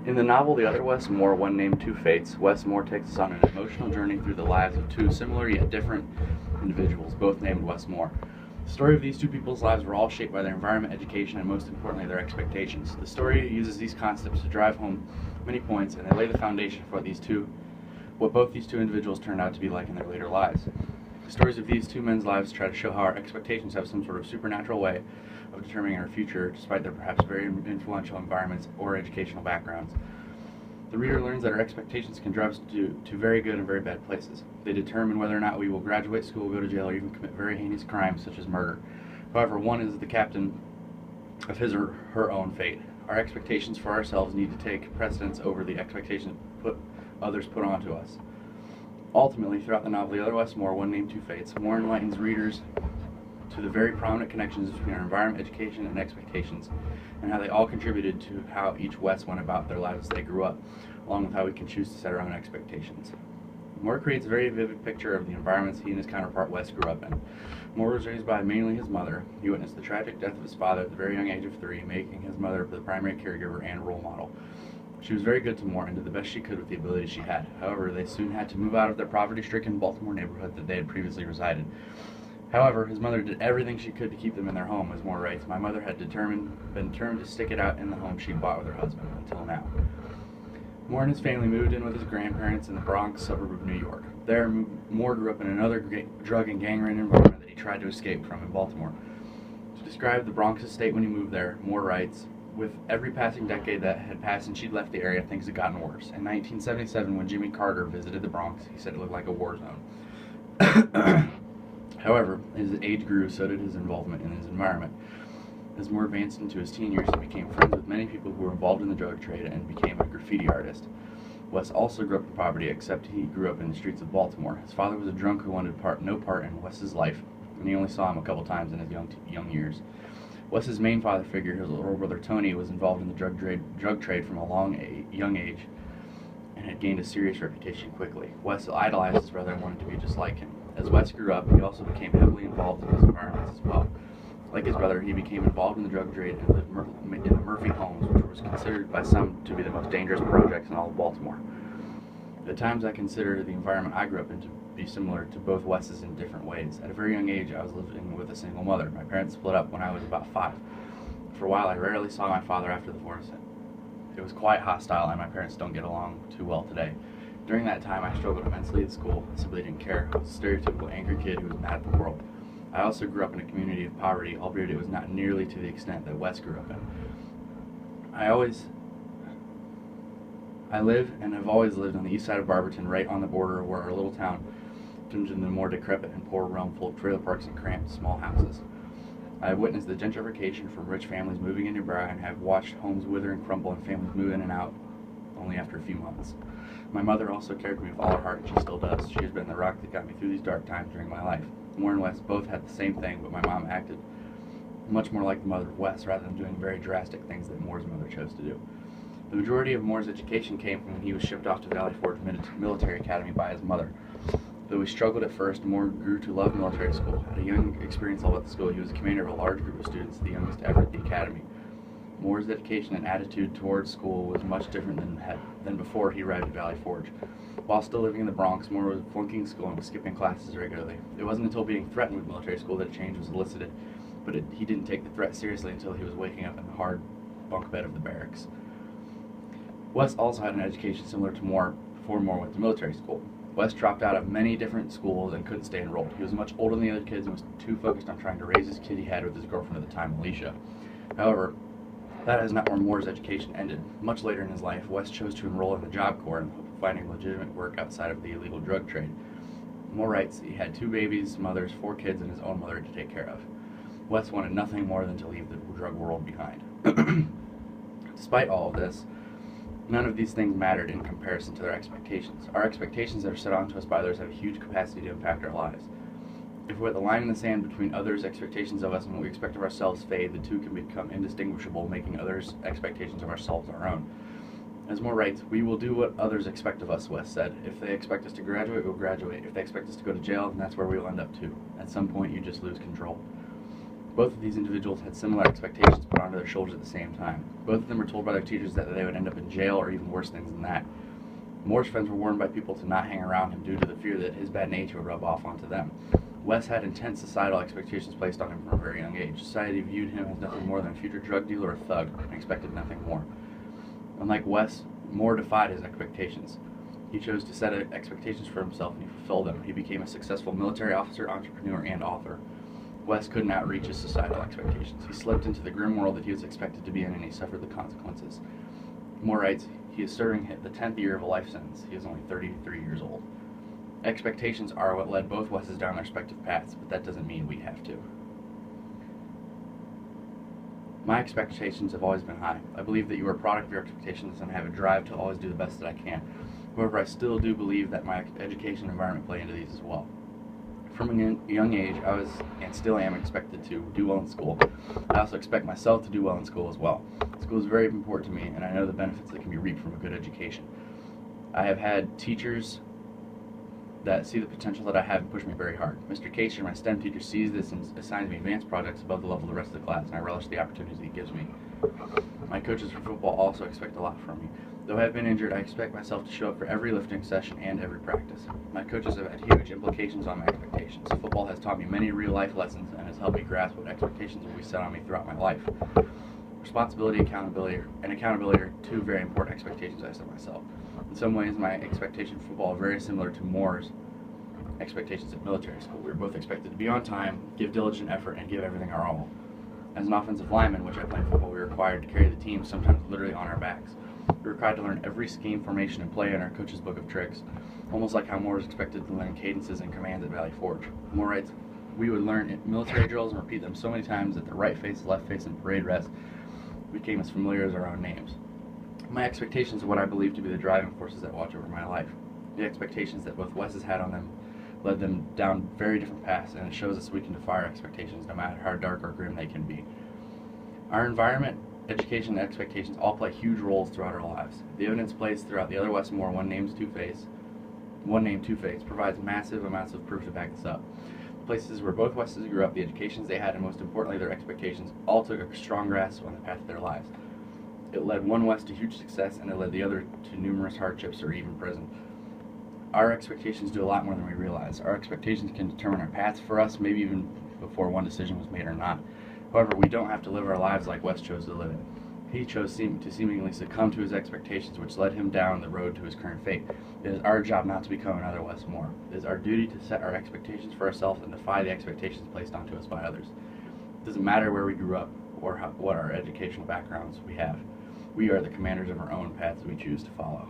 In the novel The Other Wes Moore, One Named Two Fates, Wes Moore takes us on an emotional journey through the lives of two similar yet different individuals, both named Wes Moore. The story of these two people's lives were all shaped by their environment, education, and most importantly, their expectations. The story uses these concepts to drive home many points, and they lay the foundation for what both these two individuals turned out to be like in their later lives. The stories of these two men's lives try to show how our expectations have some sort of supernatural way of determining our future, despite their perhaps very influential environments or educational backgrounds. The reader learns that our expectations can drive us to very good and very bad places. They determine whether or not we will graduate school, go to jail, or even commit very heinous crimes such as murder. However, one is the captain of his or her own fate. Our expectations for ourselves need to take precedence over the expectations others put onto us. Ultimately, throughout the novel The Other Wes Moore, One Named Two Fates, Moore enlightens readers to the very prominent connections between our environment, education, and expectations, and how they all contributed to how each Wes went about their lives as they grew up, along with how we can choose to set our own expectations. Moore creates a very vivid picture of the environments he and his counterpart Wes grew up in. Moore was raised by mainly his mother. He witnessed the tragic death of his father at the very young age of 3, making his mother the primary caregiver and role model. She was very good to Moore and did the best she could with the ability she had. However, they soon had to move out of their poverty-stricken Baltimore neighborhood that they had previously resided. However, his mother did everything she could to keep them in their home, as Moore writes. My mother had been determined to stick it out in the home she bought with her husband, until now. Moore and his family moved in with his grandparents in the Bronx suburb of New York. There, Moore grew up in another drug and gang-ridden environment that he tried to escape from in Baltimore. To describe the Bronx's state when he moved there, Moore writes, with every passing decade that had passed and she'd left the area, things had gotten worse. In 1977, when Jimmy Carter visited the Bronx, he said it looked like a war zone. However, as his age grew, so did his involvement in his environment. As Moore advanced into his teen years, he became friends with many people who were involved in the drug trade and became a graffiti artist. Wes also grew up in poverty, except he grew up in the streets of Baltimore. His father was a drunk who wanted no part in Wes's life, and he only saw him a couple times in his young years. Wes's main father figure, his little brother Tony, was involved in the drug trade from a young age and had gained a serious reputation quickly. Wes idolized his brother and wanted to be just like him. As Wes grew up, he also became heavily involved in his environments as well. Like his brother, he became involved in the drug trade and lived in the Murphy homes, which was considered by some to be the most dangerous projects in all of Baltimore. At times, I consider the environment I grew up in to be similar to both Wes's in different ways. At a very young age, I was living with a single mother. My parents split up when I was about 5. For a while, I rarely saw my father after the divorce. It was quite hostile, and my parents don't get along too well today. During that time, I struggled immensely at school. I simply didn't care. I was a stereotypical angry kid who was mad at the world. I also grew up in a community of poverty, albeit it was not nearly to the extent that Wes grew up in. I live and have always lived on the east side of Barberton, right on the border where our little town turns into the more decrepit and poor realm full of trailer parks and cramped small houses. I have witnessed the gentrification from rich families moving in nearby and have watched homes wither and crumble and families move in and out only after a few months. My mother also cared for me with all her heart, and she still does. She has been the rock that got me through these dark times during my life. Moore and Wes both had the same thing, but my mom acted much more like the mother of Wes rather than doing very drastic things that Moore's mother chose to do. The majority of Moore's education came from when he was shipped off to Valley Forge Military Academy by his mother. Though he struggled at first, Moore grew to love military school. At a young experience level at the school, he was a commander of a large group of students, the youngest ever at the academy. Moore's dedication and attitude towards school was much different than before he arrived at Valley Forge. While still living in the Bronx, Moore was flunking school and was skipping classes regularly. It wasn't until being threatened with military school that a change was elicited, but he didn't take the threat seriously until he was waking up in the hard bunk bed of the barracks. Wes also had an education similar to Moore before Moore went to military school. Wes dropped out of many different schools and couldn't stay enrolled. He was much older than the other kids and was too focused on trying to raise his kid he had with his girlfriend at the time, Alicia. However, that is not where Moore's education ended. Much later in his life, Wes chose to enroll in the Job Corps in the hope of finding legitimate work outside of the illegal drug trade. Moore writes he had 2 babies, mothers, 4 kids, and his own mother to take care of. Wes wanted nothing more than to leave the drug world behind. Despite all of this, none of these things mattered in comparison to their expectations. Our expectations that are set onto us by others have a huge capacity to impact our lives. If we let the line in the sand between others' expectations of us and what we expect of ourselves fade, the two can become indistinguishable, making others' expectations of ourselves our own. As Moore writes, we will do what others expect of us, Wes said. If they expect us to graduate, we'll graduate. If they expect us to go to jail, then that's where we will end up too. At some point, you just lose control. Both of these individuals had similar expectations put onto their shoulders at the same time. Both of them were told by their teachers that they would end up in jail or even worse things than that. Moore's friends were warned by people to not hang around him due to the fear that his bad nature would rub off onto them. Wes had intense societal expectations placed on him from a very young age. Society viewed him as nothing more than a future drug dealer or thug and expected nothing more. Unlike Wes, Moore defied his expectations. He chose to set expectations for himself and he fulfilled them. He became a successful military officer, entrepreneur, and author. Wes could not reach his societal expectations. He slipped into the grim world that he was expected to be in and he suffered the consequences. Moore writes, he is serving the 10th year of a life sentence. He is only 33 years old. Expectations are what led both Wes's down their respective paths, but that doesn't mean we have to. My expectations have always been high. I believe that you are a product of your expectations and I have a drive to always do the best that I can. However, I still do believe that my education environment play into these as well. From a young age, I was, and still am, expected to do well in school. I also expect myself to do well in school as well. School is very important to me, and I know the benefits that can be reaped from a good education. I have had teachers that see the potential that I have and push me very hard. Mr. Casey, my STEM teacher, sees this and assigns me advanced projects above the level of the rest of the class, and I relish the opportunities he gives me. My coaches for football also expect a lot from me. Though I have been injured, I expect myself to show up for every lifting session and every practice. My coaches have had huge implications on my expectations. Football has taught me many real-life lessons and has helped me grasp what expectations will be set on me throughout my life. Responsibility, accountability are two very important expectations I set myself. In some ways, my expectation for football are very similar to Moore's expectations at military school. We were both expected to be on time, give diligent effort, and give everything our all. As an offensive lineman, which I played football, we were required to carry the team, sometimes literally on our backs. We were required to learn every scheme, formation, and play in our coach's book of tricks, almost like how Moore was expected to learn cadences and commands at Valley Forge. Moore writes, we would learn military drills and repeat them so many times that the right face, left face, and parade rest became as familiar as our own names. My expectations are what I believe to be the driving forces that watch over my life. The expectations that both Wes's had on them led them down very different paths, and it shows us we can defy our expectations no matter how dark or grim they can be. Our environment, education, and expectations all play huge roles throughout our lives. The evidence placed throughout the other Wes Moore, one name, two fates, provides massive amounts of proof to back this up. The places where both Wes's grew up, the educations they had, and most importantly their expectations, all took a strong grasp on the path of their lives. It led one Wes to huge success, and it led the other to numerous hardships or even prison. Our expectations do a lot more than we realize. Our expectations can determine our paths for us, maybe even before one decision was made or not. However, we don't have to live our lives like Wes chose to live it. He chose to seemingly succumb to his expectations, which led him down the road to his current fate. It is our job not to become another Wes Moore. It is our duty to set our expectations for ourselves and defy the expectations placed onto us by others. It doesn't matter where we grew up or what our educational backgrounds we have. We are the commanders of our own paths we choose to follow.